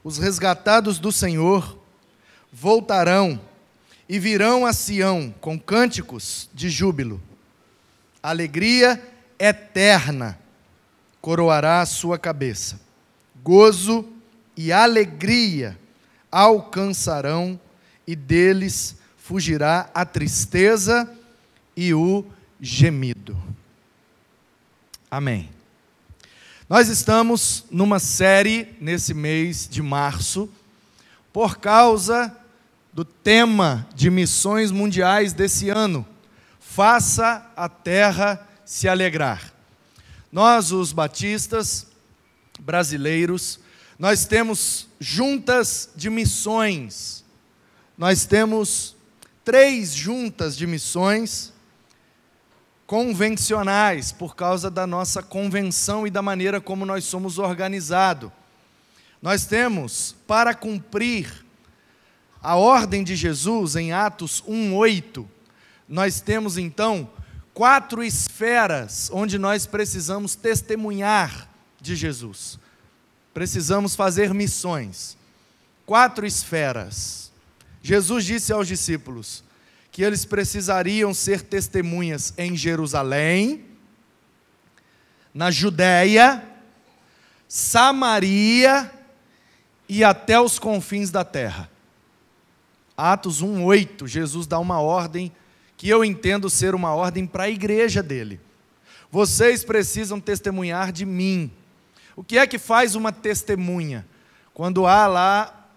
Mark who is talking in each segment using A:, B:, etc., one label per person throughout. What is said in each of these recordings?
A: os resgatados do Senhor, voltarão e virão a Sião com cânticos de júbilo. Alegria eterna coroará a sua cabeça. Gozo e alegria alcançarão, e deles fugirá a tristeza e o gemido. Amém. Nós estamos numa série nesse mês de março, por causa do tema de missões mundiais desse ano. Faça a terra se alegrar. Nós, os batistas brasileiros, nós temos juntas de missões. Nós temos 3 juntas de missões convencionais, por causa da nossa convenção e da maneira como nós somos organizados. Nós temos, para cumprir a ordem de Jesus em Atos 1:8, nós temos então 4 esferas onde nós precisamos testemunhar de Jesus. Precisamos fazer missões. 4 esferas. Jesus disse aos discípulos que eles precisariam ser testemunhas em Jerusalém, na Judéia, Samaria e até os confins da terra. Atos 1:8, Jesus dá uma ordem que eu entendo ser uma ordem para a igreja dele. Vocês precisam testemunhar de mim. O que é que faz uma testemunha? Quando há lá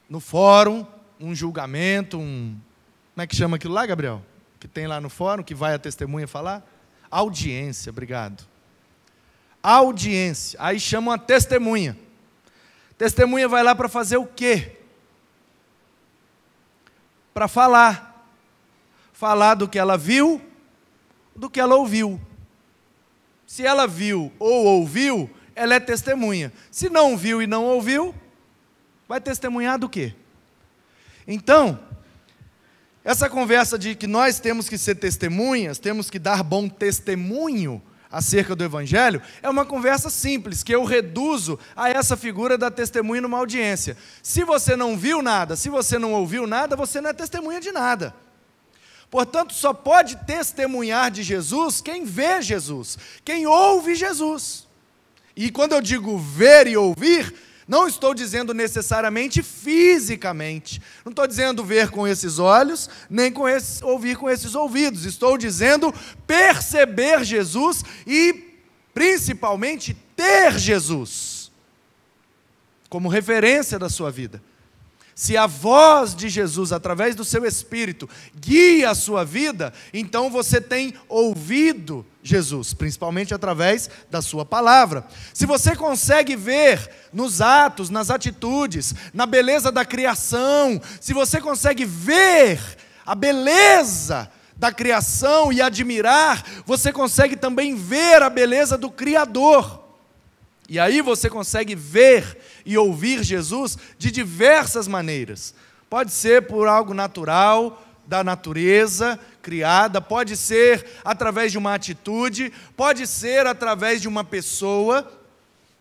A: no fórum um julgamento, como é que chama aquilo lá, Gabriel? Que tem lá no fórum, que vai a testemunha falar? Audiência, obrigado. Audiência, aí chamam a testemunha. Testemunha vai lá para fazer o quê? Para falar. Falar do que ela viu, do que ela ouviu. Se ela viu ou ouviu, ela é testemunha. Se não viu e não ouviu, vai testemunhar do quê? Então, essa conversa de que nós temos que ser testemunhas, temos que dar bom testemunho acerca do Evangelho, é uma conversa simples, que eu reduzo a essa figura da testemunha numa audiência. Se você não viu nada, se você não ouviu nada, você não é testemunha de nada. Portanto, só pode testemunhar de Jesus quem vê Jesus, quem ouve Jesus. E quando eu digo ver e ouvir, não estou dizendo necessariamente fisicamente. Não estou dizendo ver com esses olhos, nem ouvir com esses ouvidos. Estou dizendo perceber Jesus e, principalmente, ter Jesus como referência da sua vida. Se a voz de Jesus, através do seu Espírito, guia a sua vida, então você tem ouvido Jesus, principalmente através da sua palavra. Se você consegue ver nos atos, nas atitudes, na beleza da criação, se você consegue ver a beleza da criação e admirar, você consegue também ver a beleza do Criador. E aí você consegue ver e ouvir Jesus de diversas maneiras. Pode ser por algo natural, da natureza criada, pode ser através de uma atitude, pode ser através de uma pessoa,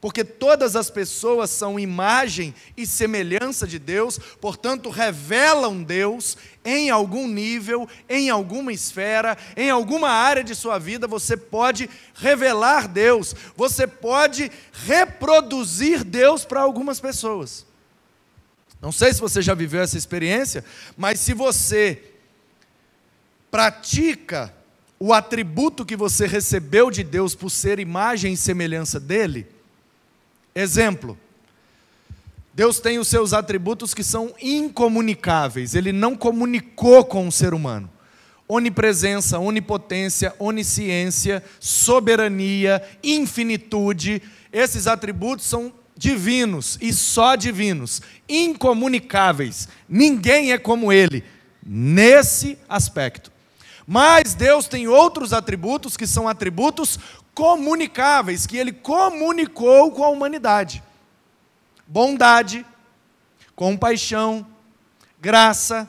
A: porque todas as pessoas são imagem e semelhança de Deus, portanto revelam Deus em algum nível, em alguma esfera, em alguma área de sua vida. Você pode revelar Deus, você pode reproduzir Deus para algumas pessoas. Não sei se você já viveu essa experiência, mas se você pratica o atributo que você recebeu de Deus por ser imagem e semelhança dele. Exemplo, Deus tem os seus atributos que são incomunicáveis, Ele não comunicou com o ser humano. Onipresença, onipotência, onisciência, soberania, infinitude, esses atributos são divinos e só divinos, incomunicáveis, ninguém é como Ele, nesse aspecto. Mas Deus tem outros atributos que são atributos comunicáveis, que Ele comunicou com a humanidade. Bondade, compaixão, graça,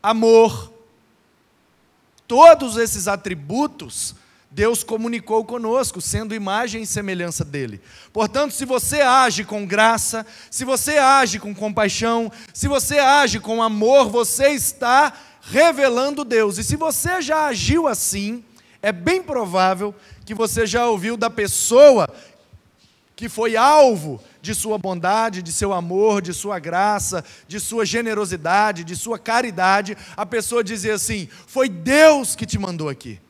A: amor. Todos esses atributos Deus comunicou conosco, sendo imagem e semelhança dele. Portanto, se você age com graça, se você age com compaixão, se você age com amor, você está revelando Deus. E se você já agiu assim, é bem provável que você já ouviu da pessoa que foi alvo de sua bondade, de seu amor, de sua graça, de sua generosidade, de sua caridade, a pessoa dizer assim: foi Deus que te mandou aqui.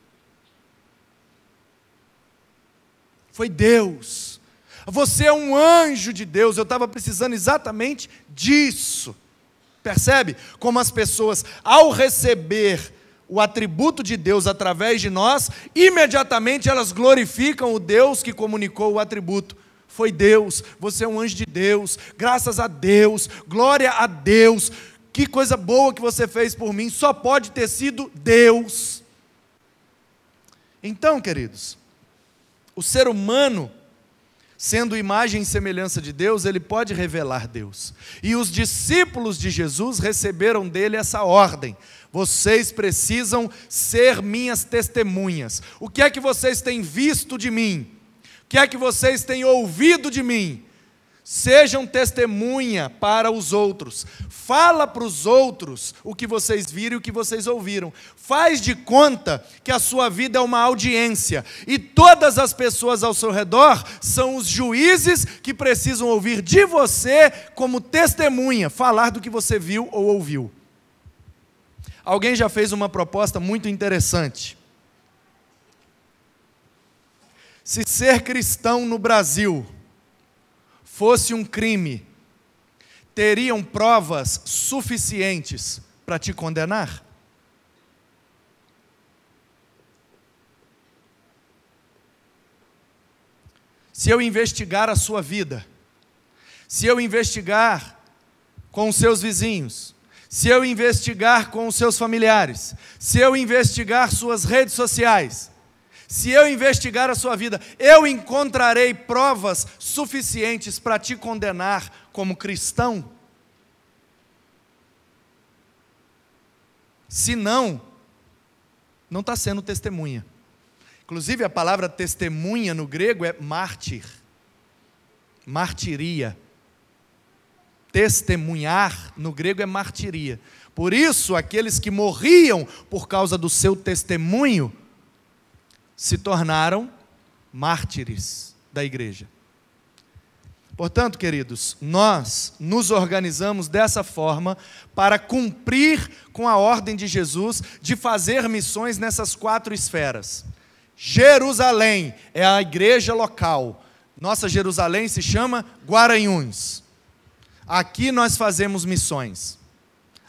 A: Foi Deus. Você é um anjo de Deus. Eu estava precisando exatamente disso. Percebe? Como as pessoas, ao receber o atributo de Deus através de nós, imediatamente elas glorificam o Deus que comunicou o atributo. Foi Deus, você é um anjo de Deus, graças a Deus, glória a Deus, que coisa boa que você fez por mim, só pode ter sido Deus. Então, queridos, o ser humano, sendo imagem e semelhança de Deus, ele pode revelar Deus. E os discípulos de Jesus receberam dele essa ordem: vocês precisam ser minhas testemunhas. O que é que vocês têm visto de mim? O que é que vocês têm ouvido de mim? Sejam testemunha para os outros. Fala para os outros o que vocês viram e o que vocês ouviram. Faz de conta que a sua vida é uma audiência. E todas as pessoas ao seu redor são os juízes que precisam ouvir de você como testemunha, falar do que você viu ou ouviu. Alguém já fez uma proposta muito interessante. Se ser cristão no Brasil fosse um crime, teriam provas suficientes para te condenar? Se eu investigar a sua vida, se eu investigar com os seus vizinhos, se eu investigar com os seus familiares, se eu investigar suas redes sociais, se eu investigar a sua vida, eu encontrarei provas suficientes para te condenar como cristão? Se não, não está sendo testemunha. Inclusive a palavra testemunha no grego é mártir, martiria. Testemunhar no grego é martiria. Por isso, aqueles que morriam por causa do seu testemunho se tornaram mártires da igreja. Portanto, queridos, nós nos organizamos dessa forma para cumprir com a ordem de Jesus de fazer missões nessas 4 esferas. Jerusalém é a igreja local. Nossa Jerusalém se chama Guaranhuns. Aqui nós fazemos missões.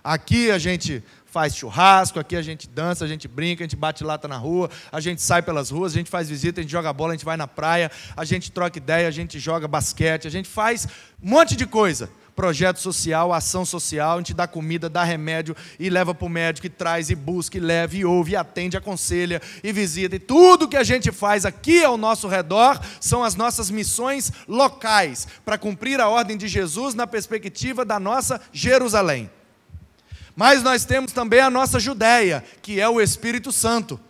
A: Aqui a gente faz churrasco, aqui a gente dança, a gente brinca, a gente bate lata na rua, a gente sai pelas ruas, a gente faz visita, a gente joga bola, a gente vai na praia, a gente troca ideia, a gente joga basquete, a gente faz um monte de coisa. Projeto social, ação social, a gente dá comida, dá remédio e leva para o médico, e traz, e busca, e leva, e ouve, e atende, aconselha, e visita. E tudo que a gente faz aqui ao nosso redor são as nossas missões locais, para cumprir a ordem de Jesus na perspectiva da nossa Jerusalém. Mas nós temos também a nossa Judéia, que é o Espírito Santo.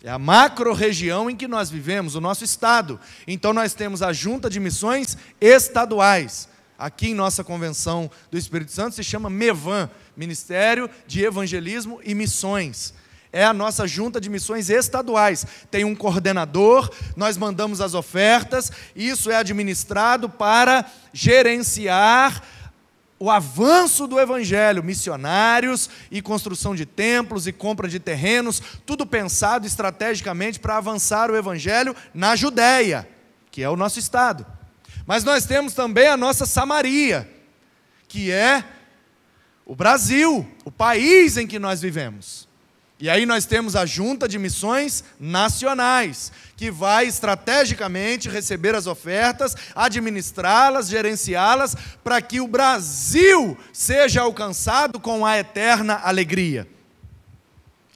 A: É a macro-região em que nós vivemos, o nosso estado. Então nós temos a junta de missões estaduais. Aqui em nossa convenção do Espírito Santo se chama MEVAM, Ministério de Evangelismo e Missões. É a nossa junta de missões estaduais. Tem um coordenador, nós mandamos as ofertas, isso é administrado para gerenciar o avanço do Evangelho, missionários e construção de templos e compra de terrenos, tudo pensado estrategicamente para avançar o Evangelho na Judéia, que é o nosso estado. Mas nós temos também a nossa Samaria, que é o Brasil, o país em que nós vivemos. E aí nós temos a junta de missões nacionais, que vai estrategicamente receber as ofertas, administrá-las, gerenciá-las, para que o Brasil seja alcançado com a eterna alegria.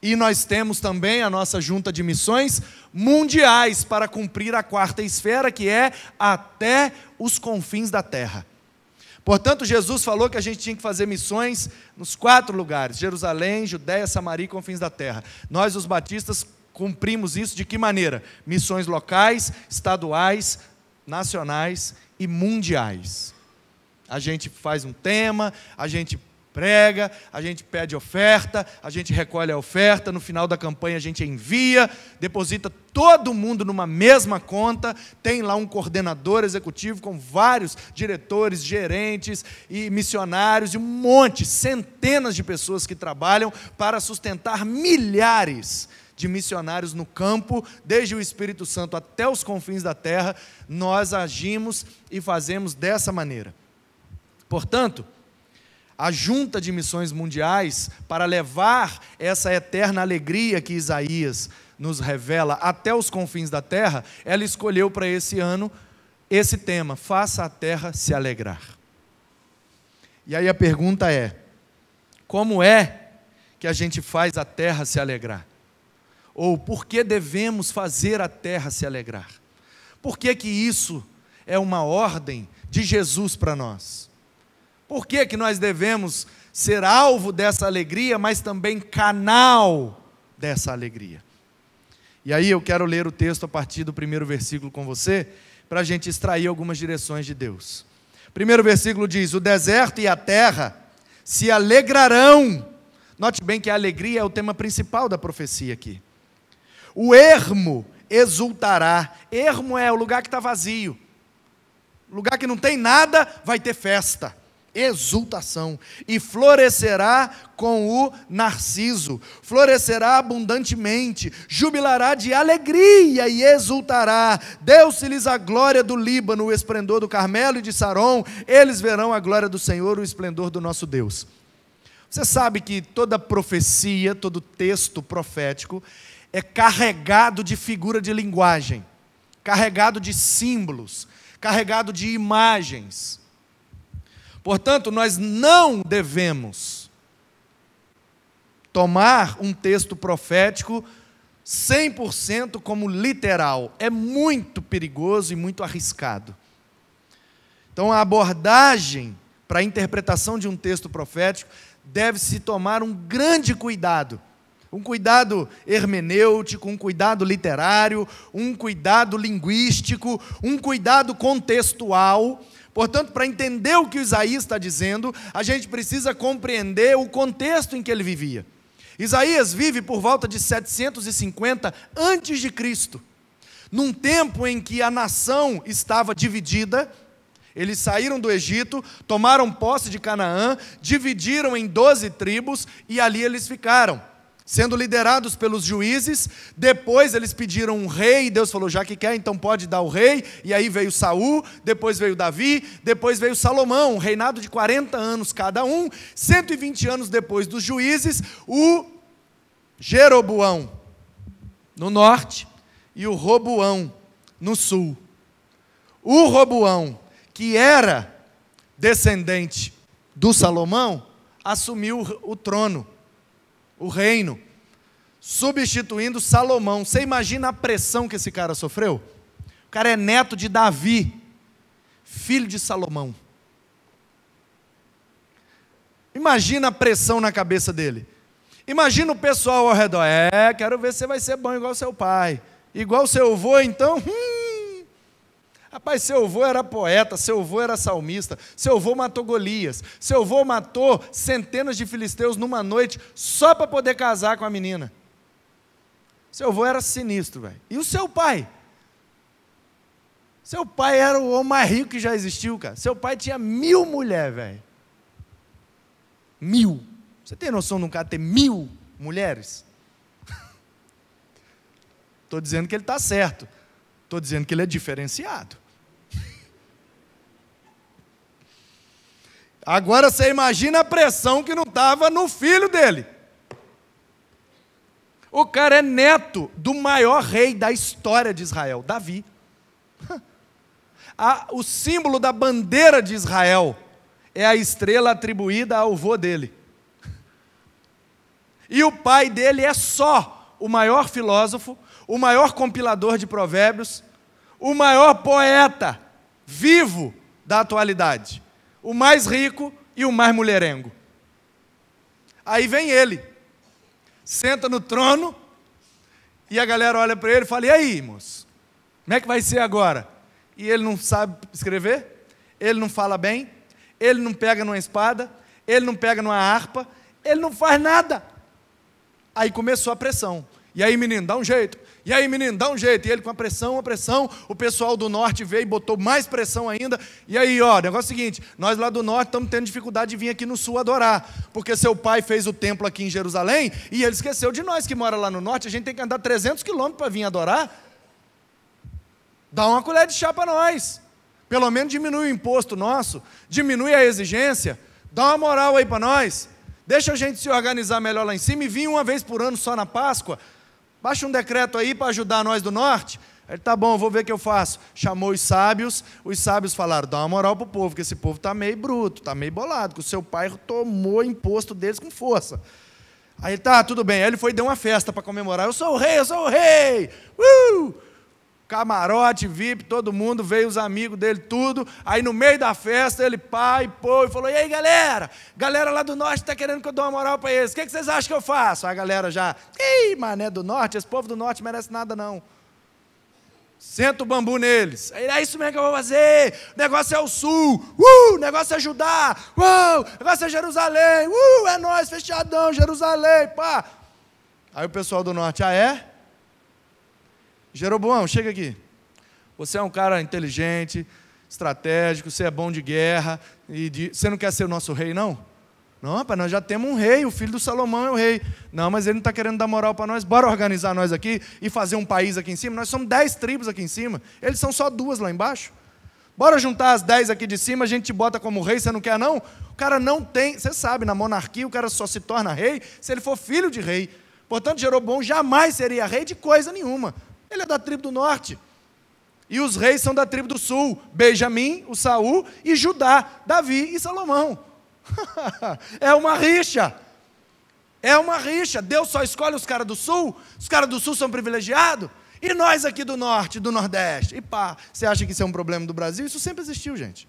A: E nós temos também a nossa junta de missões mundiais, para cumprir a 4ª esfera, que é até os confins da terra. Portanto, Jesus falou que a gente tinha que fazer missões nos 4 lugares: Jerusalém, Judéia, Samaria e confins da terra. Nós, os batistas, cumprimos isso de que maneira? Missões locais, estaduais, nacionais e mundiais. A gente faz um tema, a gente prega, a gente pede oferta, a gente recolhe a oferta, no final da campanha a gente envia, deposita todo mundo numa mesma conta, tem lá um coordenador executivo com vários diretores, gerentes e missionários, e um monte, centenas de pessoas que trabalham para sustentar milhares de missionários no campo, desde o Espírito Santo até os confins da terra. Nós agimos e fazemos dessa maneira. Portanto, a junta de missões mundiais, para levar essa eterna alegria que Isaías nos revela até os confins da terra, ela escolheu para esse ano esse tema: faça a terra se alegrar. E aí a pergunta é: como é que a gente faz a terra se alegrar? Ou por que devemos fazer a terra se alegrar? Por que que isso é uma ordem de Jesus para nós? Por que que nós devemos ser alvo dessa alegria, mas também canal dessa alegria? E aí eu quero ler o texto a partir do primeiro versículo com você, para a gente extrair algumas direções de Deus. O primeiro versículo diz: o deserto e a terra se alegrarão. Note bem que a alegria é o tema principal da profecia aqui. O ermo exultará. Ermo é o lugar que está vazio. Lugar que não tem nada, vai ter festa, exultação. E florescerá com o narciso, florescerá abundantemente, jubilará de alegria e exultará. Deu-se-lhes a glória do Líbano, o esplendor do Carmelo e de Saron. Eles verão a glória do Senhor, o esplendor do nosso Deus. Você sabe que toda profecia, todo texto profético é carregado de figura de linguagem, carregado de símbolos, carregado de imagens. Portanto, nós não devemos tomar um texto profético 100% como literal. É muito perigoso e muito arriscado. Então, a abordagem para a interpretação de um texto profético deve-se tomar um grande cuidado. Um cuidado hermenêutico, um cuidado literário, um cuidado linguístico, um cuidado contextual. Portanto, para entender o que Isaías está dizendo, a gente precisa compreender o contexto em que ele vivia. Isaías vive por volta de 750 a.C., num tempo em que a nação estava dividida. Eles saíram do Egito, tomaram posse de Canaã, dividiram em 12 tribos e ali eles ficaram, sendo liderados pelos juízes. Depois eles pediram um rei, e Deus falou: já que quer, então pode dar o rei. E aí veio Saul, depois veio Davi, depois veio Salomão, um reinado de 40 anos cada um. 120 anos depois dos juízes, o Jeroboão no norte e o Roboão no sul. O Roboão, que era descendente do Salomão, assumiu o trono, o reino, substituindo Salomão. Você imagina a pressão que esse cara sofreu? O cara é neto de Davi, filho de Salomão. Imagina a pressão na cabeça dele. Imagina o pessoal ao redor: quero ver se você vai ser bom igual seu pai. Igual seu avô, então? Rapaz, seu avô era poeta, seu avô era salmista, seu avô matou Golias, seu avô matou centenas de filisteus numa noite só para poder casar com a menina. Seu avô era sinistro, velho. E o seu pai? Seu pai era o homem mais rico que já existiu, cara. Seu pai tinha 1000 mulheres, velho. 1000. Você tem noção de um cara ter 1000 mulheres? Estou dizendo que ele está certo. Estou dizendo que ele é diferenciado. Agora você imagina a pressão que não estava no filho dele. O cara é neto do maior rei da história de Israel, Davi. O símbolo da bandeira de Israel é a estrela atribuída ao avô dele. E o pai dele é só o maior filósofo, o maior compilador de provérbios, o maior poeta vivo da atualidade, o mais rico e o mais mulherengo. Aí vem ele, senta no trono, E a galera olha para ele e fala, e aí, moço? Como é que vai ser agora? E ele não sabe escrever, ele não fala bem, ele não pega numa espada, ele não pega numa harpa, ele não faz nada. Aí começou a pressão. E aí, menino, dá um jeito. E aí, menino, dá um jeito. E ele com a pressão, o pessoal do norte veio e botou mais pressão ainda. E aí, ó, o negócio é o seguinte, nós lá do norte estamos tendo dificuldade de vir aqui no sul adorar, porque seu pai fez o templo aqui em Jerusalém e ele esqueceu de nós que mora lá no norte, a gente tem que andar 300 quilômetros para vir adorar. Dá uma colher de chá para nós. Pelo menos diminui o imposto nosso, diminui a exigência, dá uma moral aí para nós. Deixa a gente se organizar melhor lá em cima e vir uma vez por ano só na Páscoa. Baixa um decreto aí para ajudar nós do norte. Ele, tá bom, vou ver o que eu faço. Chamou os sábios falaram, dá uma moral para o povo, porque esse povo está meio bruto, está meio bolado, que o seu pai tomou imposto deles com força. Aí tá, tudo bem. Aí ele foi e deu uma festa para comemorar. Eu sou o rei, eu sou o rei! Camarote, VIP, todo mundo, veio os amigos dele, tudo. Aí no meio da festa, ele pai, pô, e falou, e aí galera? Galera lá do norte está querendo que eu dê uma moral para eles. O que vocês acham que eu faço? Aí a galera já, ih, mané do norte, esse povo do norte não merece nada não. Senta o bambu neles. Aí, é isso mesmo que eu vou fazer. O negócio é o sul. O negócio é Judá. O negócio é Jerusalém. É nós, fechadão, Jerusalém, pá. Aí o pessoal do norte, ah é? Jeroboão, chega aqui. Você é um cara inteligente, estratégico, você é bom de guerra. Você não quer ser o nosso rei, não? Não, rapaz, nós já temos um rei, o filho do Salomão é o rei. Não, mas ele não está querendo dar moral para nós. Bora organizar nós aqui e fazer um país aqui em cima. Nós somos 10 tribos aqui em cima. Eles são só 2 lá embaixo. Bora juntar as 10 aqui de cima, a gente te bota como rei, você não quer não? O cara não tem, você sabe, na monarquia o cara só se torna rei se ele for filho de rei. Portanto, Jeroboão jamais seria rei de coisa nenhuma. Ele é da tribo do norte. E os reis são da tribo do sul. Benjamim, o Saul e Judá, Davi e Salomão. É uma rixa. É uma rixa. Deus só escolhe os caras do sul. Os caras do sul são privilegiados. E nós aqui do norte, do nordeste. E pá, você acha que isso é um problema do Brasil? Isso sempre existiu, gente.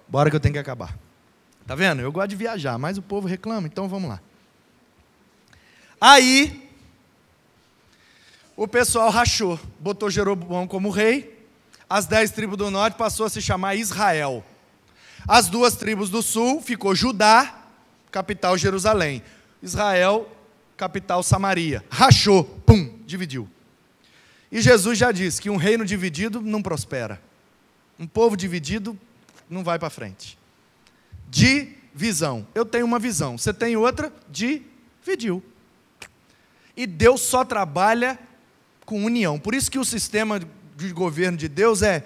A: Bora que eu tenho que acabar. Tá vendo? Eu gosto de viajar, mas o povo reclama, então vamos lá. Aí, o pessoal rachou, botou Jeroboão como rei, as 10 tribos do norte passou a se chamar Israel. As 2 tribos do sul ficou Judá, capital Jerusalém. Israel, capital Samaria. Rachou, pum, dividiu. E Jesus já disse que um reino dividido não prospera. Um povo dividido não vai para frente. Divisão. Eu tenho uma visão, você tem outra, dividiu. E Deus só trabalha com união. Por isso que o sistema de governo de Deus é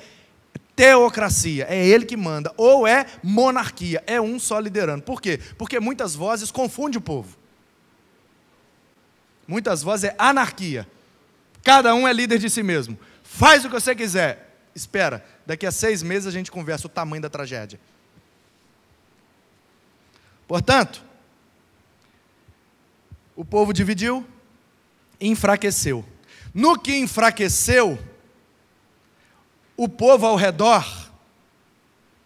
A: teocracia, é Ele que manda, ou é monarquia, é um só liderando. Por quê? Porque muitas vozes confundem o povo. Muitas vozes é anarquia. Cada um é líder de si mesmo. Faz o que você quiser. Espera, daqui a 6 meses a gente conversa o tamanho da tragédia. Portanto, o povo dividiu, enfraqueceu. No que enfraqueceu, o povo ao redor,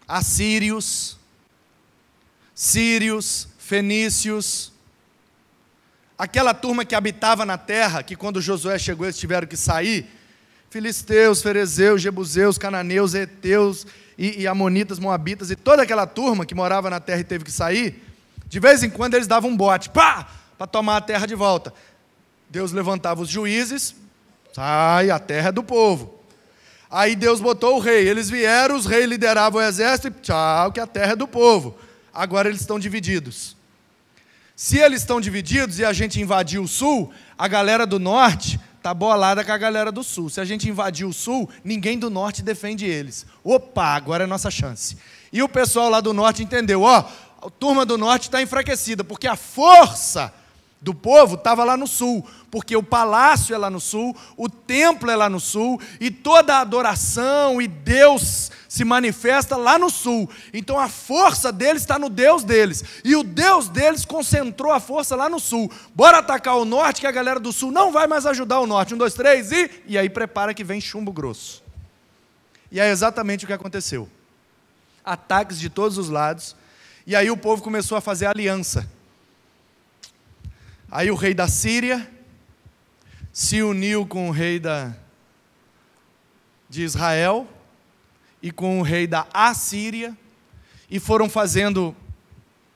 A: assírios, sírios, fenícios, aquela turma que habitava na terra, que quando Josué chegou eles tiveram que sair, filisteus, ferezeus, jebuseus, cananeus, heteus e amonitas, moabitas, e toda aquela turma que morava na terra e teve que sair, de vez em quando eles davam um bote, pá, para tomar a terra de volta. Deus levantava os juízes, sai, a terra é do povo. Aí Deus botou o rei, eles vieram, os reis lideravam o exército, e tchau, que a terra é do povo. Agora eles estão divididos. Se eles estão divididos e a gente invadiu o sul, a galera do norte está bolada com a galera do sul. Se a gente invadir o sul, ninguém do norte defende eles. Opa, agora é nossa chance. E o pessoal lá do norte entendeu, ó, a turma do norte está enfraquecida, porque a força do povo estava lá no sul, porque o palácio é lá no sul, o templo é lá no sul, e toda a adoração e Deus se manifesta lá no sul. Então a força deles está no Deus deles, e o Deus deles concentrou a força lá no sul. Bora atacar o norte, que a galera do sul não vai mais ajudar o norte. 1, 2, 3, e aí prepara que vem chumbo grosso. E é exatamente o que aconteceu. Ataques de todos os lados, E aí o povo começou a fazer aliança. Aí o rei da Síria se uniu com o rei de Israel e com o rei da Assíria, e foram fazendo,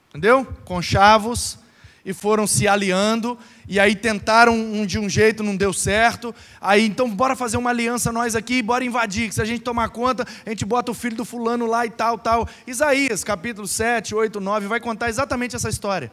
A: entendeu? Conchavos, e foram se aliando, e aí tentaram de um jeito, não deu certo, aí então bora fazer uma aliança nós aqui, bora invadir, que se a gente tomar conta, a gente bota o filho do fulano lá e tal, tal. Isaías, capítulo 7, 8, 9, vai contar exatamente essa história.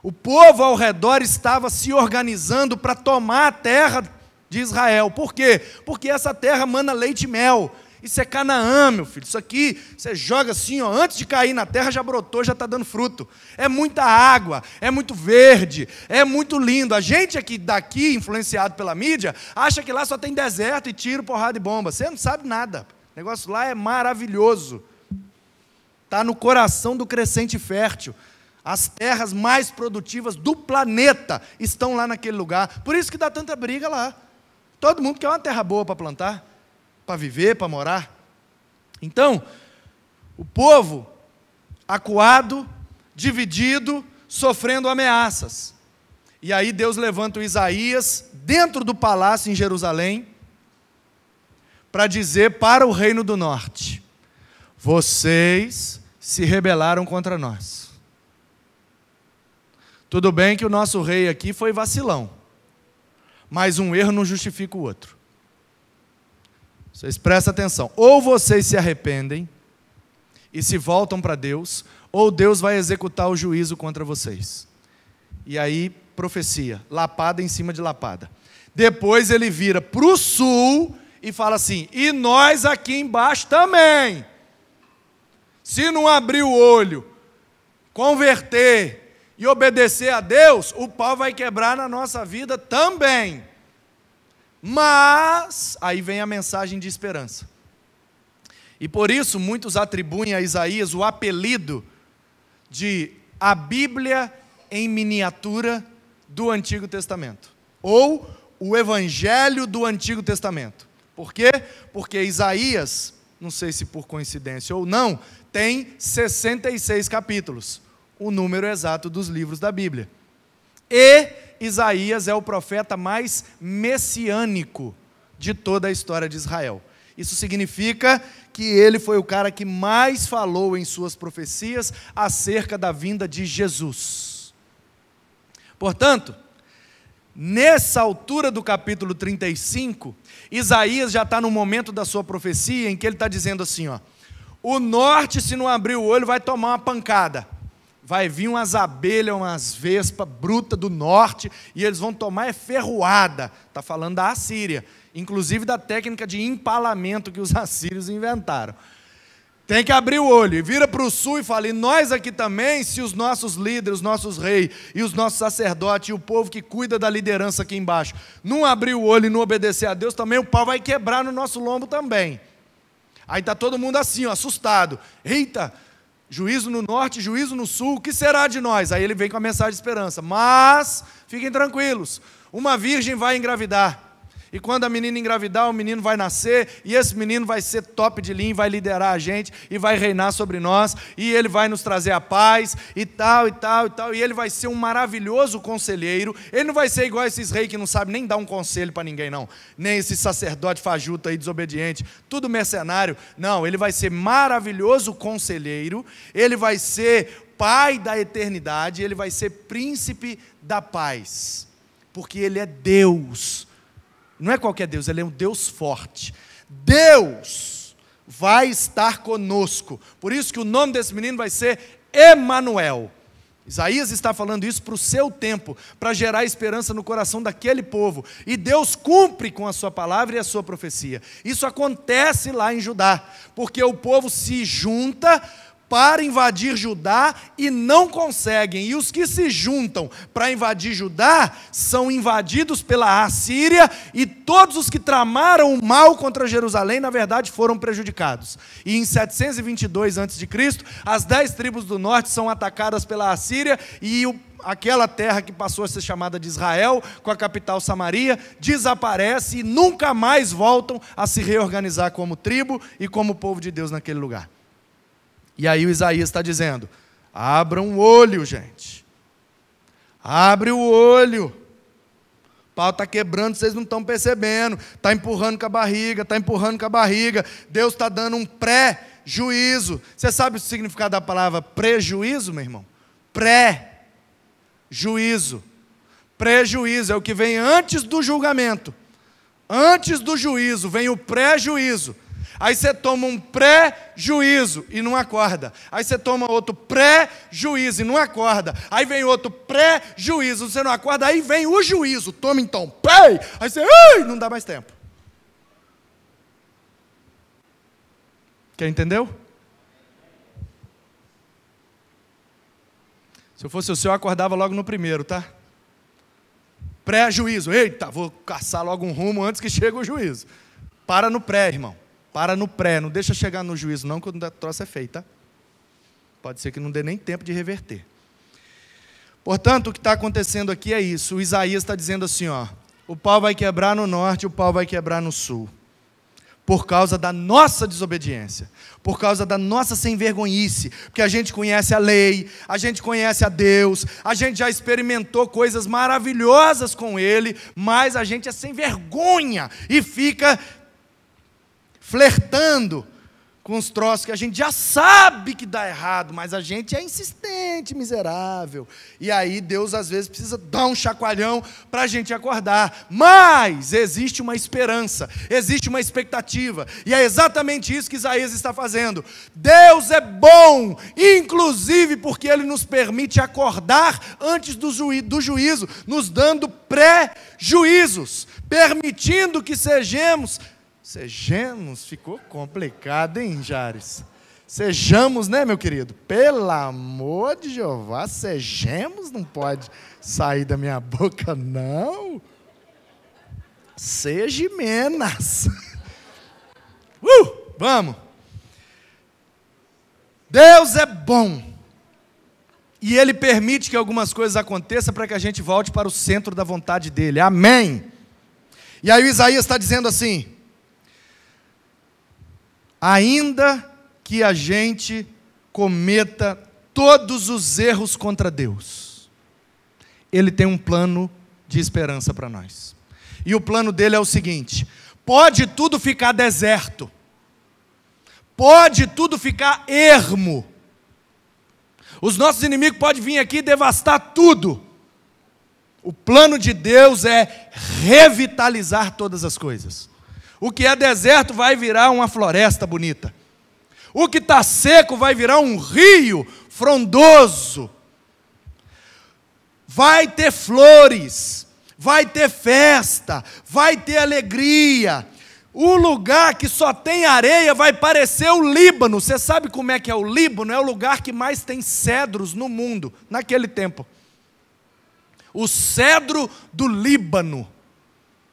A: O povo ao redor estava se organizando para tomar a terra de Israel. Por quê? Porque essa terra mana leite e mel. Isso é Canaã, meu filho. Isso aqui, você joga assim, ó, antes de cair na terra já brotou, já está dando fruto. É muita água, é muito verde, é muito lindo. A gente aqui daqui, influenciado pela mídia, acha que lá só tem deserto e tiro, porrada e bomba. Você não sabe nada. O negócio lá é maravilhoso. Está no coração do crescente fértil. As terras mais produtivas do planeta estão lá naquele lugar. Por isso que dá tanta briga lá. Todo mundo quer uma terra boa para plantar, para viver, para morar. Então, o povo acuado, dividido, sofrendo ameaças. E aí Deus levanta o Isaías dentro do palácio em Jerusalém para dizer para o reino do norte: vocês se rebelaram contra nós. Tudo bem que o nosso rei aqui foi vacilão, mas um erro não justifica o outro. Vocês prestem atenção. Ou vocês se arrependem e se voltam para Deus, ou Deus vai executar o juízo contra vocês. E aí, profecia, lapada em cima de lapada. Depois ele vira para o sul e fala assim: e nós aqui embaixo também. Se não abrir o olho, converter e obedecer a Deus, o pau vai quebrar na nossa vida também. Mas, aí vem a mensagem de esperança. E por isso muitos atribuem a Isaías o apelido de a Bíblia em miniatura do Antigo Testamento, ou o Evangelho do Antigo Testamento. Por quê? Porque Isaías, não sei se por coincidência ou não, tem 66 capítulos, o número exato dos livros da Bíblia. E Isaías é o profeta mais messiânico de toda a história de Israel. Isso significa que ele foi o cara que mais falou em suas profecias acerca da vinda de Jesus. Portanto, nessa altura do capítulo 35, Isaías já está no momento da sua profecia em que ele está dizendo assim, ó: o norte, se não abrir o olho, vai tomar uma pancada. Vai vir umas abelhas, umas vespas brutas do norte, e eles vão tomar ferroada. Está falando da Assíria, inclusive da técnica de empalamento que os assírios inventaram. Tem que abrir o olho, e vira para o sul e fala: e nós aqui também, se os nossos líderes, os nossos reis, e os nossos sacerdotes, e o povo que cuida da liderança aqui embaixo, não abrir o olho e não obedecer a Deus, também o pau vai quebrar no nosso lombo também. Aí está todo mundo assim, ó, assustado. Eita! Juízo no norte, juízo no sul, o que será de nós? Aí ele vem com a mensagem de esperança. Mas, fiquem tranquilos, uma virgem vai engravidar. E quando a menina engravidar, o menino vai nascer, e esse menino vai ser top de linha, vai liderar a gente, e vai reinar sobre nós, e ele vai nos trazer a paz, e tal, e tal, e tal, e ele vai ser um maravilhoso conselheiro. Ele não vai ser igual esses reis que não sabem nem dar um conselho para ninguém, não. Nem esse sacerdote fajuto aí, desobediente, tudo mercenário. Não, ele vai ser maravilhoso conselheiro, ele vai ser pai da eternidade, ele vai ser príncipe da paz, porque ele é Deus. Não é qualquer Deus, ele é um Deus forte. Deus vai estar conosco. Por isso que o nome desse menino vai ser Emanuel. Isaías está falando isso para o seu tempo, para gerar esperança no coração daquele povo. E Deus cumpre com a sua palavra e a sua profecia. Isso acontece lá em Judá, porque o povo se junta para invadir Judá e não conseguem. E os que se juntam para invadir Judá são invadidos pela Assíria, e todos os que tramaram o mal contra Jerusalém, na verdade, foram prejudicados. E em 722 a.C., as 10 tribos do norte são atacadas pela Assíria, e aquela terra que passou a ser chamada de Israel, com a capital Samaria, desaparece e nunca mais voltam a se reorganizar como tribo e como povo de Deus naquele lugar. E aí o Isaías está dizendo: Abram o olho, gente. Abre o olho. O pau está quebrando, vocês não estão percebendo. Está empurrando com a barriga, está empurrando com a barriga. Deus está dando um pré-juízo. Você sabe o significado da palavra prejuízo, meu irmão? Pré-juízo. Prejuízo é o que vem antes do julgamento. Antes do juízo vem o pré-juízo. Aí você toma um pré-juízo e não acorda. Aí você toma outro pré-juízo e não acorda. Aí vem outro pré-juízo, você não acorda. Aí vem o juízo. Toma então, pei! Aí você, ai, não dá mais tempo. Quer entendeu? Se eu fosse o seu, eu acordava logo no primeiro, tá? Pré-juízo. Eita, vou caçar logo um rumo antes que chegue o juízo. Para no pré, irmão. Para no pré, não deixa chegar no juízo não, quando o troço é feio, tá? Pode ser que não dê nem tempo de reverter. Portanto, o que está acontecendo aqui é isso. O Isaías está dizendo assim, ó, o pau vai quebrar no norte, o pau vai quebrar no sul. Por causa da nossa desobediência, por causa da nossa sem-vergonhice, porque a gente conhece a lei, a gente conhece a Deus, a gente já experimentou coisas maravilhosas com Ele, mas a gente é sem vergonha e fica flertando com os troços que a gente já sabe que dá errado, mas a gente é insistente, miserável. E aí Deus às vezes precisa dar um chacoalhão para a gente acordar. Mas existe uma esperança, existe uma expectativa. E é exatamente isso que Isaías está fazendo. Deus é bom, inclusive porque Ele nos permite acordar antes do juízo, nos dando pré-juízos, permitindo que sejamos, ficou complicado, hein, Jares? Sejamos, né, meu querido? Pelo amor de Jeová, sejamos não pode sair da minha boca, não. Seja menos. Vamos. Deus é bom. E Ele permite que algumas coisas aconteçam para que a gente volte para o centro da vontade dEle. Amém. E aí o Isaías está dizendo assim, ainda que a gente cometa todos os erros contra Deus, Ele tem um plano de esperança para nós. E o plano dele é o seguinte, pode tudo ficar deserto, pode tudo ficar ermo, os nossos inimigos podem vir aqui e devastar tudo. O plano de Deus é revitalizar todas as coisas. O que é deserto vai virar uma floresta bonita. O que está seco vai virar um rio frondoso. Vai ter flores, vai ter festa, vai ter alegria. O lugar que só tem areia vai parecer o Líbano. Você sabe como é que é o Líbano? É o lugar que mais tem cedros no mundo, naquele tempo. O cedro do Líbano,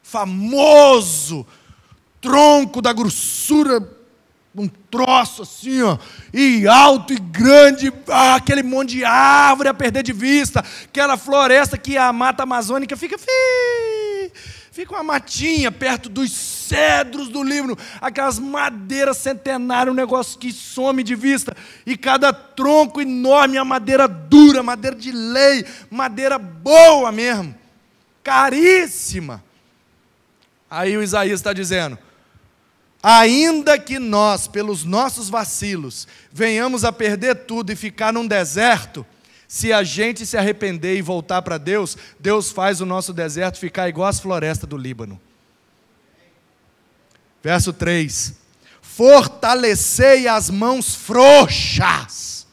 A: famoso, tronco da grossura, um troço assim, ó, e alto e grande, aquele monte de árvore a perder de vista, aquela floresta que a mata amazônica fica uma matinha perto dos cedros do Líbano, aquelas madeiras centenárias, um negócio que some de vista, e cada tronco enorme, a madeira dura, madeira de lei, madeira boa mesmo, caríssima. Aí o Isaías está dizendo, ainda que nós, pelos nossos vacilos, venhamos a perder tudo e ficar num deserto, se a gente se arrepender e voltar para Deus, Deus faz o nosso deserto ficar igual as florestas do Líbano. Verso 3, fortalecei as mãos frouxas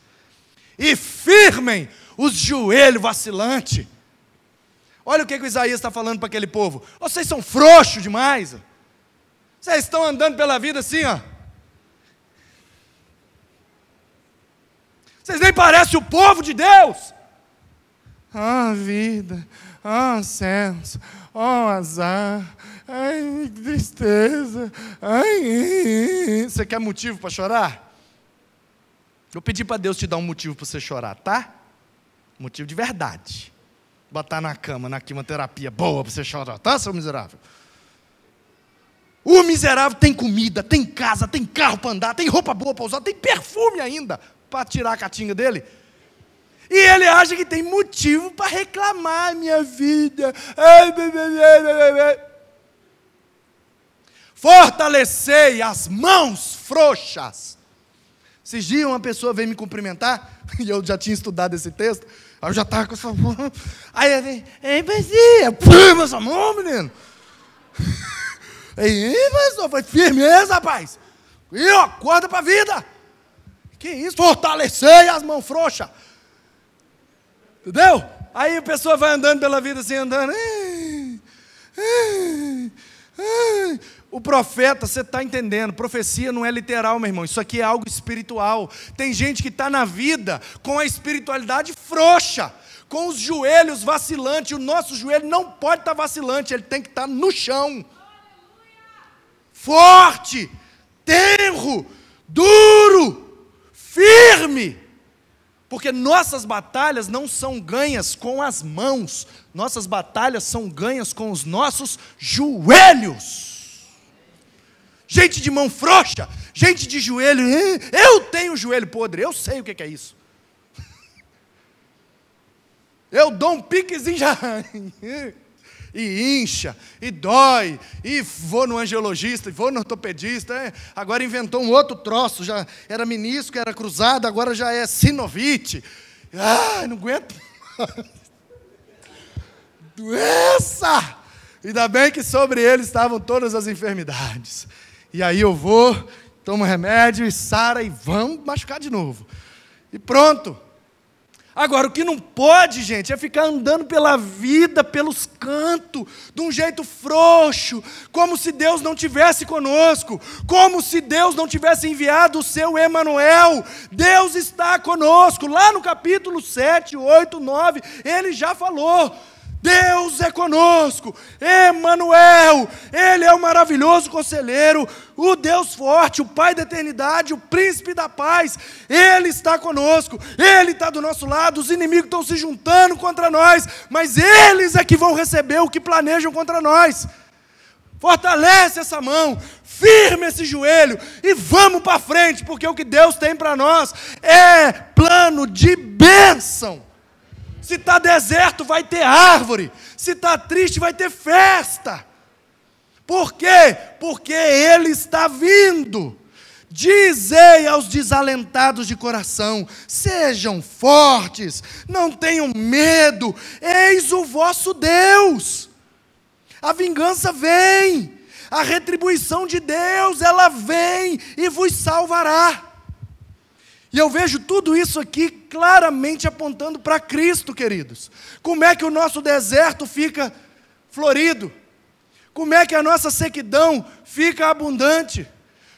A: e firmem os joelhos vacilantes. Olha o que o Isaías está falando para aquele povo, vocês são frouxos demais, vocês estão andando pela vida assim, ó. Vocês nem parecem o povo de Deus. Vida, céus, azar, ai, que tristeza, Você quer motivo para chorar? Eu pedi para Deus te dar um motivo para você chorar, tá? Motivo de verdade. Botar na cama, na quimioterapia boa para você chorar, tá, seu miserável? O miserável tem comida, tem casa, tem carro para andar, tem roupa boa para usar, tem perfume ainda para tirar a catinga dele. E ele acha que tem motivo para reclamar minha vida. Fortalecei as mãos frouxas. Esses dias uma pessoa veio me cumprimentar, e eu já tinha estudado esse texto, aí eu já estava com essa mão. Aí ele veio, ei, Bezinha, puma essa mão, menino. Ei, pastor, foi firmeza, rapaz. E acorda para a vida. Que isso? Fortalecei as mãos frouxas. Entendeu? Aí a pessoa vai andando pela vida assim, andando. O profeta, você está entendendo, profecia não é literal, meu irmão, isso aqui é algo espiritual. Tem gente que está na vida com a espiritualidade frouxa, com os joelhos vacilantes. O nosso joelho não pode estar vacilante, ele tem que estar no chão. Forte, tenro, duro, firme. Porque nossas batalhas não são ganhas com as mãos, nossas batalhas são ganhas com os nossos joelhos. Gente de mão frouxa, gente de joelho, eu tenho joelho podre, eu sei o que é isso. Eu dou um piquezinho já, e incha, e dói, e vou no angiologista, e vou no ortopedista, agora inventou um outro troço, já era menisco, era cruzado, agora já é sinovite. Não aguento. Doença! Ainda bem que sobre ele estavam todas as enfermidades. E aí eu vou, tomo remédio e sara e vamos machucar de novo. E pronto. Agora, o que não pode, gente, é ficar andando pela vida, pelos cantos, de um jeito frouxo, como se Deus não tivesse conosco, como se Deus não tivesse enviado o seu Emanuel. Deus está conosco. Lá no capítulo 7, 8, 9, ele já falou. Deus é conosco, Emanuel, Ele é o maravilhoso conselheiro, o Deus forte, o Pai da eternidade, o príncipe da paz. Ele está conosco, Ele está do nosso lado. Os inimigos estão se juntando contra nós, mas eles é que vão receber o que planejam contra nós. Fortalece essa mão, firme esse joelho e vamos para frente, porque o que Deus tem para nós é plano de bênção. Se está deserto, vai ter árvore. Se está triste, vai ter festa. Por quê? Porque Ele está vindo. Dizei aos desalentados de coração: sejam fortes, não tenham medo, eis o vosso Deus. A vingança vem, a retribuição de Deus, ela vem e vos salvará. E eu vejo tudo isso aqui claramente apontando para Cristo, queridos. Como é que o nosso deserto fica florido? Como é que a nossa sequidão fica abundante?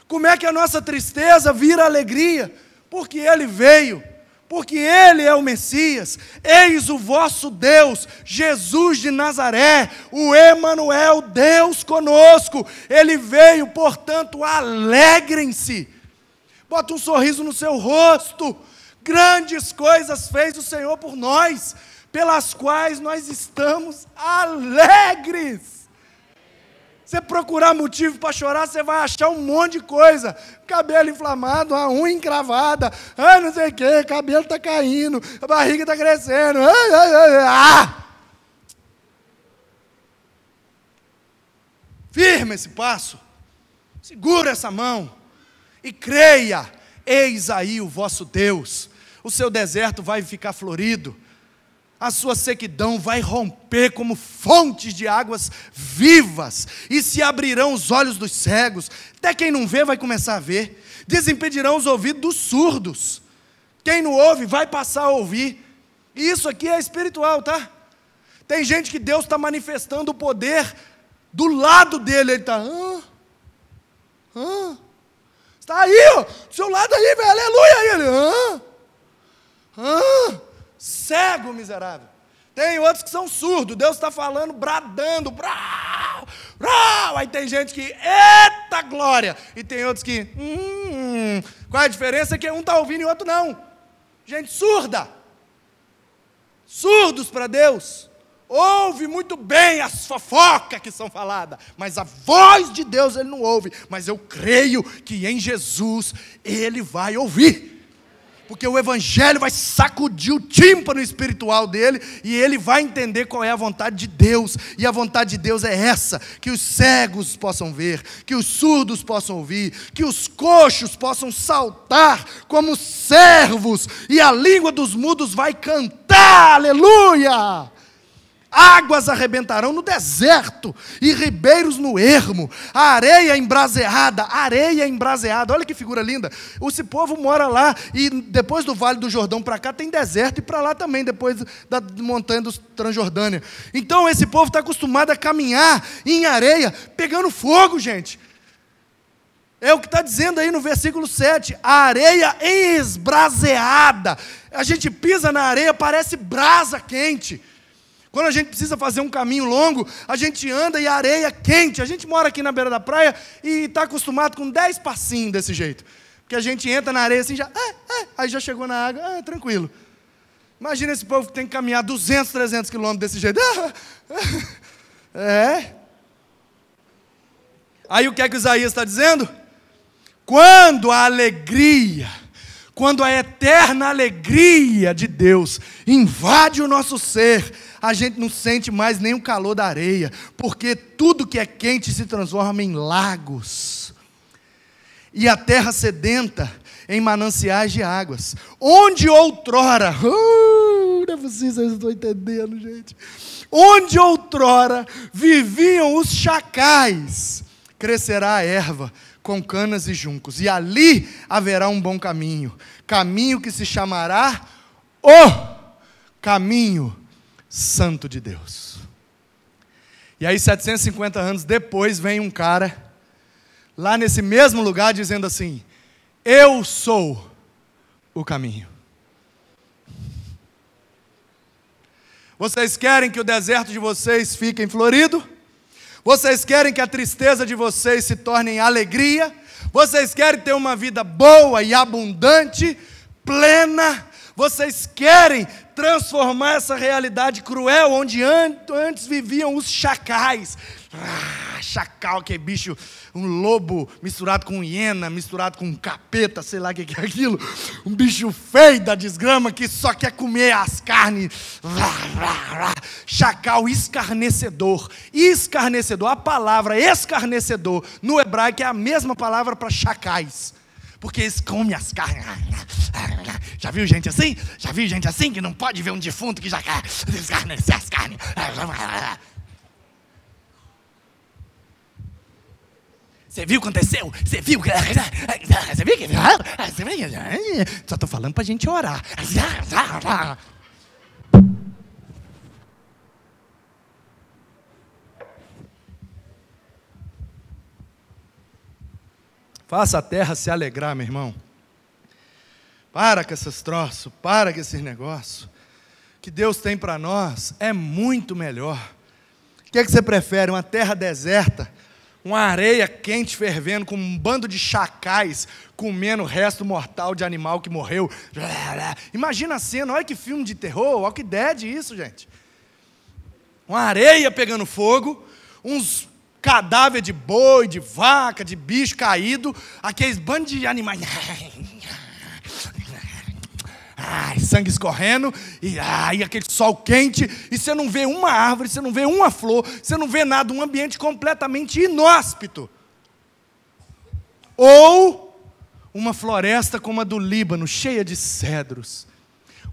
A: Como é que a nossa tristeza vira alegria? Porque Ele veio, porque Ele é o Messias. Eis o vosso Deus, Jesus de Nazaré, o Emanuel, Deus conosco. Ele veio, portanto, alegrem-se. Bota um sorriso no seu rosto. Grandes coisas fez o Senhor por nós, pelas quais nós estamos alegres. Você procurar motivo para chorar, você vai achar um monte de coisa. Cabelo inflamado, a unha encravada, não sei o quê, cabelo está caindo, a barriga está crescendo. Firma esse passo, segura essa mão. E creia, eis aí o vosso Deus. O seu deserto vai ficar florido, a sua sequidão vai romper como fontes de águas vivas, e se abrirão os olhos dos cegos, até quem não vê vai começar a ver, desimpedirão os ouvidos dos surdos, quem não ouve vai passar a ouvir. E isso aqui é espiritual, tá? Tem gente que Deus está manifestando o poder do lado dele, ele está... Está aí, ó, do seu lado aí, velho, aleluia. Ele, cego, miserável. Tem outros que são surdos, Deus está falando, bradando, brau, brau. Aí tem gente que, eita glória. E tem outros que, qual é a diferença? É que um está ouvindo e o outro não. Gente surda. Surdos para Deus. Ouve muito bem as fofocas que são faladas, mas a voz de Deus ele não ouve. Mas eu creio que em Jesus ele vai ouvir. Porque o evangelho vai sacudir o tímpano espiritual dele e ele vai entender qual é a vontade de Deus. E a vontade de Deus é essa: que os cegos possam ver, que os surdos possam ouvir, que os coxos possam saltar como servos e a língua dos mudos vai cantar. Aleluia! Águas arrebentarão no deserto e ribeiros no ermo, a areia embraseada, olha que figura linda. Esse povo mora lá e depois do Vale do Jordão para cá tem deserto e para lá também, depois da montanha do Transjordânia. Então esse povo está acostumado a caminhar em areia, pegando fogo, gente. É o que está dizendo aí no versículo 7, a areia esbraseada. A gente pisa na areia, parece brasa quente. Quando a gente precisa fazer um caminho longo, a gente anda e a areia é quente. A gente mora aqui na beira da praia e está acostumado com 10 passinhos desse jeito. Porque a gente entra na areia assim, aí já chegou na água, tranquilo. Imagina esse povo que tem que caminhar 200, 300 quilômetros desse jeito. Aí o que é que Isaías está dizendo? Quando a alegria, quando a eterna alegria de Deus invade o nosso ser, a gente não sente mais nem o calor da areia, porque tudo que é quente se transforma em lagos, e a terra sedenta em mananciais de águas, onde outrora, não é possível, vocês não estão entendendo, gente, onde outrora viviam os chacais, crescerá a erva com canas e juncos, e ali haverá um bom caminho, caminho que se chamará o caminho santo de Deus. E aí 750 anos depois vem um cara lá nesse mesmo lugar dizendo assim: eu sou o caminho. Vocês querem que o deserto de vocês fique florido? Vocês querem que a tristeza de vocês se torne em alegria? Vocês querem ter uma vida boa e abundante, plena? Vocês querem transformar essa realidade cruel, onde antes viviam os chacais? Chacal, que é bicho, um lobo misturado com hiena, misturado com um capeta, sei lá o que é aquilo. Um bicho feio da desgrama que só quer comer as carnes. Chacal escarnecedor. Escarnecedor, a palavra escarnecedor no hebraico é a mesma palavra para chacais. Porque eles comem as carnes. Já viu gente assim? Já viu gente assim que não pode ver um defunto que já quer escarnecer as carnes? Você viu o que aconteceu? Você viu? Você viu que... Só estou falando para a gente orar. Faça a terra se alegrar, meu irmão. Para com esses troços, para com esses negócios. O que Deus tem para nós é muito melhor. O que é que você prefere? Uma terra deserta? Uma areia quente fervendo com um bando de chacais comendo o resto mortal de animal que morreu? Imagina a cena, olha que filme de terror, olha que ideia disso, gente. Uma areia pegando fogo, uns cadáver de boi, de vaca, de bicho caído, aqueles bandos de animais, sangue escorrendo, e aquele sol quente, e você não vê uma árvore, você não vê uma flor, você não vê nada, um ambiente completamente inóspito. Ou uma floresta como a do Líbano, cheia de cedros,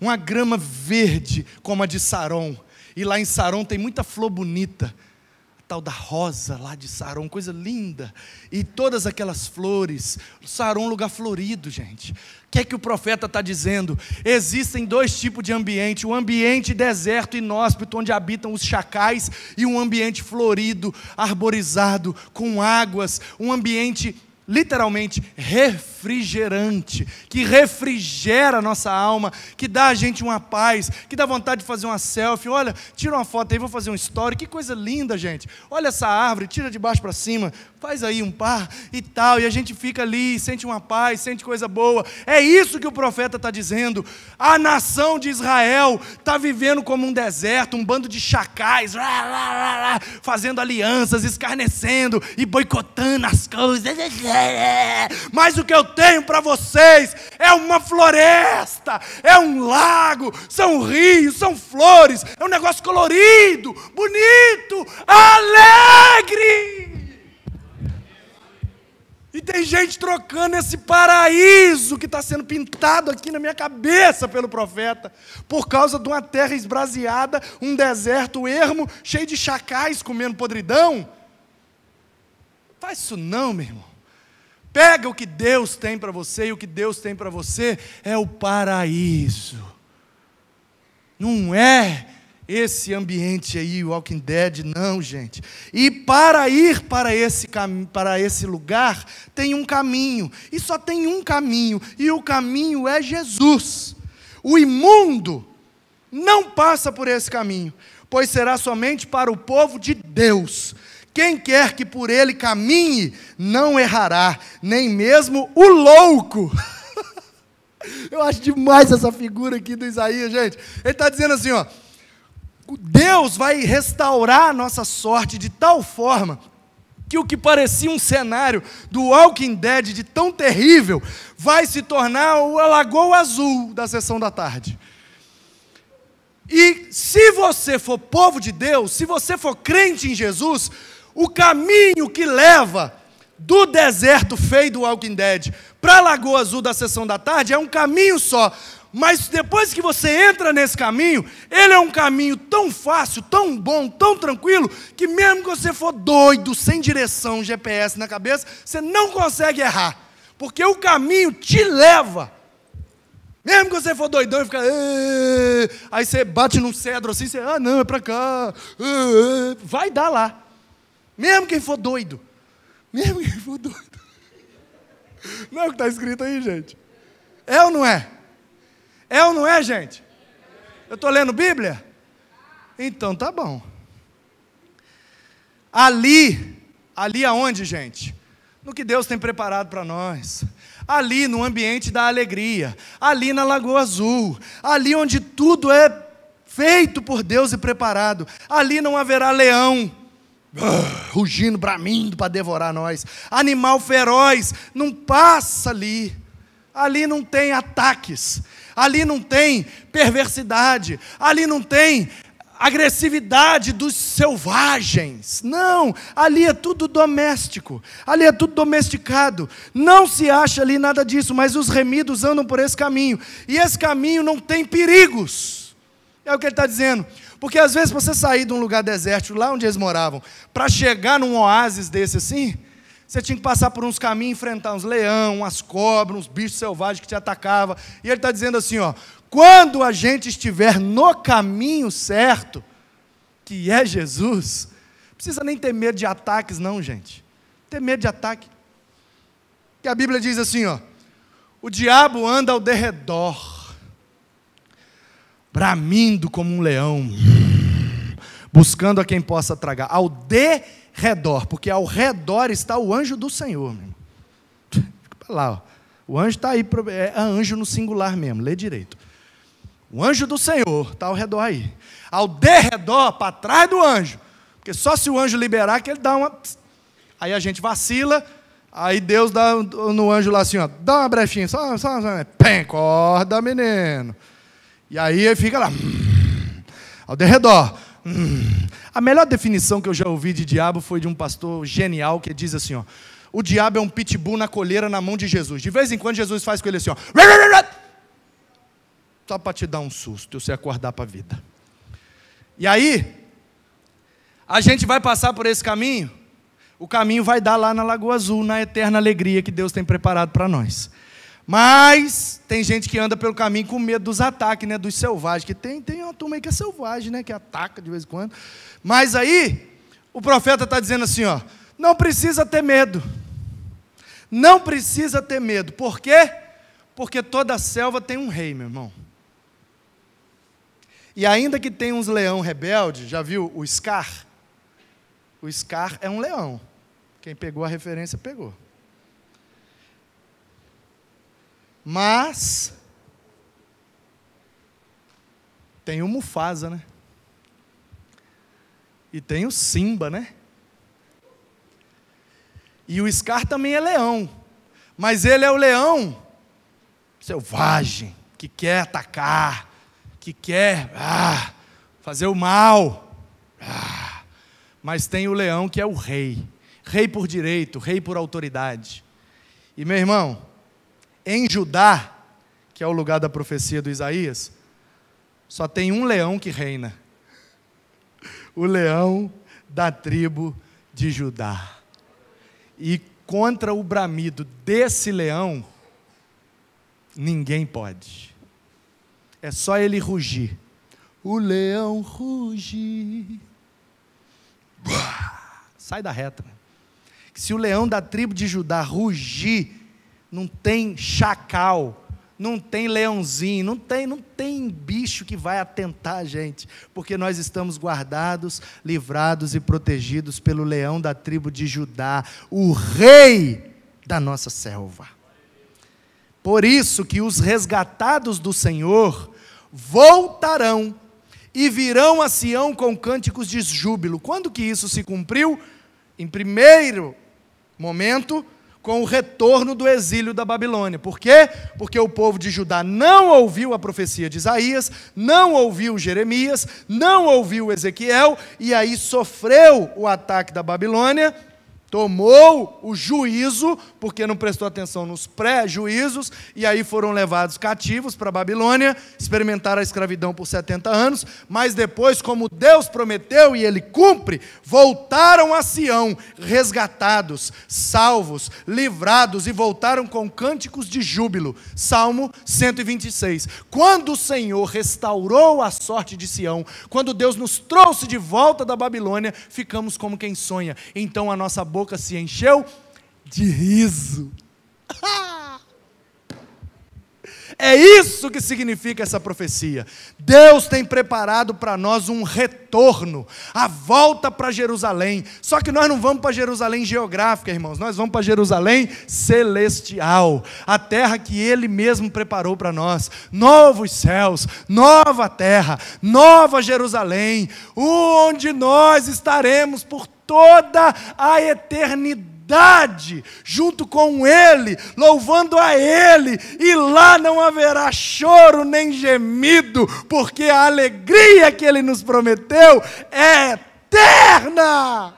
A: uma grama verde como a de Saron, e lá em Saron tem muita flor bonita, tal da rosa lá de Saron, coisa linda, e todas aquelas flores. Saron, lugar florido, gente. O que é que o profeta está dizendo? Existem dois tipos de ambiente: o ambiente deserto, inóspito, onde habitam os chacais, e um ambiente florido, arborizado, com águas, um ambiente literalmente refrigerante, que refrigera a nossa alma, que dá a gente uma paz, que dá vontade de fazer uma selfie. Olha, tira uma foto aí, vou fazer um story, que coisa linda, gente. Olha essa árvore, tira de baixo para cima, faz aí um par e tal, e a gente fica ali, sente uma paz, sente coisa boa. É isso que o profeta está dizendo. A nação de Israel está vivendo como um deserto, um bando de chacais, fazendo alianças, escarnecendo e boicotando as coisas. Mas o que eu tenho para vocês é uma floresta, é um lago, são rios, são flores, é um negócio colorido, bonito, alegre. E tem gente trocando esse paraíso que está sendo pintado aqui na minha cabeça pelo profeta, por causa de uma terra esbraseada, um deserto ermo, cheio de chacais comendo podridão. Faz isso não, meu irmão. Pega o que Deus tem para você, e o que Deus tem para você é o paraíso. Não é esse ambiente aí, o Walking Dead, não, gente. E para ir para esse lugar, tem um caminho. E só tem um caminho. E o caminho é Jesus. O imundo não passa por esse caminho, pois será somente para o povo de Deus. Quem quer que por ele caminhe, não errará, nem mesmo o louco. Eu acho demais essa figura aqui do Isaías, gente. Ele está dizendo assim, ó. Deus vai restaurar a nossa sorte de tal forma que o que parecia um cenário do Walking Dead de tão terrível vai se tornar a Lagoa Azul da sessão da tarde. E se você for povo de Deus, se você for crente em Jesus, o caminho que leva do deserto feio do Walking Dead para a Lagoa Azul da sessão da tarde é um caminho só. Mas depois que você entra nesse caminho, ele é um caminho tão fácil, tão bom, tão tranquilo, que mesmo que você for doido, sem direção, GPS na cabeça, você não consegue errar. Porque o caminho te leva. Mesmo que você for doidão e ficar... Aí você bate num cedro assim, você... não, é para cá. Vai dar lá. Mesmo quem for doido. Mesmo quem for doido. Não é o que está escrito aí, gente? É ou não é? É ou não é, gente? Eu estou lendo Bíblia? Então tá bom. Ali aonde, gente? No que Deus tem preparado para nós. Ali no ambiente da alegria. Ali na Lagoa Azul. Ali onde tudo é feito por Deus e preparado. Ali não haverá leão rugindo, bramindo para devorar nós. Animal feroz não passa ali. Ali não tem ataques. Ali não tem perversidade, ali não tem agressividade dos selvagens. Não, ali é tudo doméstico, ali é tudo domesticado. Não se acha ali nada disso, mas os remidos andam por esse caminho. E esse caminho não tem perigos. É o que ele está dizendo. Porque às vezes você sair de um lugar desértico, lá onde eles moravam, para chegar num oásis desse assim, você tinha que passar por uns caminhos, enfrentar uns leão, umas cobras, uns bichos selvagens que te atacavam. E ele está dizendo assim, ó, quando a gente estiver no caminho certo, que é Jesus, não precisa nem ter medo de ataques não, gente. Ter medo de ataque. Porque a Bíblia diz assim, ó, o diabo anda ao derredor, bramindo como um leão, buscando a quem possa tragar. Ao derredor, porque ao redor está o anjo do Senhor. Meu irmão. Fica lá, ó. O anjo está aí, é anjo no singular mesmo, lê direito. O anjo do Senhor está ao redor aí. Ao derredor, para trás do anjo. Porque só se o anjo liberar que ele dá uma... Aí a gente vacila, aí Deus dá no anjo lá assim, ó, dá uma brechinha, só pem, acorda, menino. E aí ele fica lá, ao derredor. A melhor definição que eu já ouvi de diabo foi de um pastor genial que diz assim, ó, o diabo é um pitbull na coleira na mão de Jesus. De vez em quando Jesus faz com ele assim, ó, só para te dar um susto e você acordar para a vida. E aí, a gente vai passar por esse caminho, o caminho vai dar lá na Lagoa Azul, na eterna alegria que Deus tem preparado para nós. Mas tem gente que anda pelo caminho com medo dos ataques, né, dos selvagens, que tem uma turma aí que é selvagem, né, que ataca de vez em quando. Mas aí, o profeta está dizendo assim, ó, não precisa ter medo. Não precisa ter medo. Por quê? Porque toda selva tem um rei, meu irmão. E ainda que tenha uns leão rebeldes, já viu o Scar? O Scar é um leão. Quem pegou a referência, pegou. Mas tem o Mufasa, né? E tem o Simba, né? E o Scar também é leão, mas ele é o leão selvagem, que quer atacar, que quer fazer o mal. Mas tem o leão que é o rei, rei por direito, rei por autoridade. E meu irmão, em Judá, que é o lugar da profecia do Isaías, só tem um leão que reina. O leão da tribo de Judá. E contra o bramido desse leão, ninguém pode. É só ele rugir. O leão ruge. Sai da reta. Se o leão da tribo de Judá rugir, não tem chacal, não tem leãozinho, não tem bicho que vai atentar a gente, porque nós estamos guardados, livrados e protegidos pelo leão da tribo de Judá, o rei da nossa selva. Por isso que os resgatados do Senhor voltarão e virão a Sião com cânticos de júbilo. Quando que isso se cumpriu? Em primeiro momento, com o retorno do exílio da Babilônia. Por quê? Porque o povo de Judá não ouviu a profecia de Isaías, não ouviu Jeremias, não ouviu Ezequiel, e aí sofreu o ataque da Babilônia, tomou o juízo, porque não prestou atenção nos pré-juízos, e aí foram levados cativos para a Babilônia, experimentaram a escravidão por 70 anos, mas depois, como Deus prometeu e Ele cumpre, voltaram a Sião, resgatados, salvos, livrados, e voltaram com cânticos de júbilo. Salmo 126. Quando o Senhor restaurou a sorte de Sião, quando Deus nos trouxe de volta da Babilônia, ficamos como quem sonha. Então a nossa boca se encheu de riso. É isso que significa essa profecia. Deus tem preparado para nós um retorno, a volta para Jerusalém. Só que nós não vamos para Jerusalém geográfica, irmãos, nós vamos para Jerusalém celestial, a terra que Ele mesmo preparou para nós. Novos céus, nova terra, nova Jerusalém, onde nós estaremos por toda a eternidade, junto com Ele, louvando a Ele, e lá não haverá choro nem gemido, porque a alegria que Ele nos prometeu é eterna.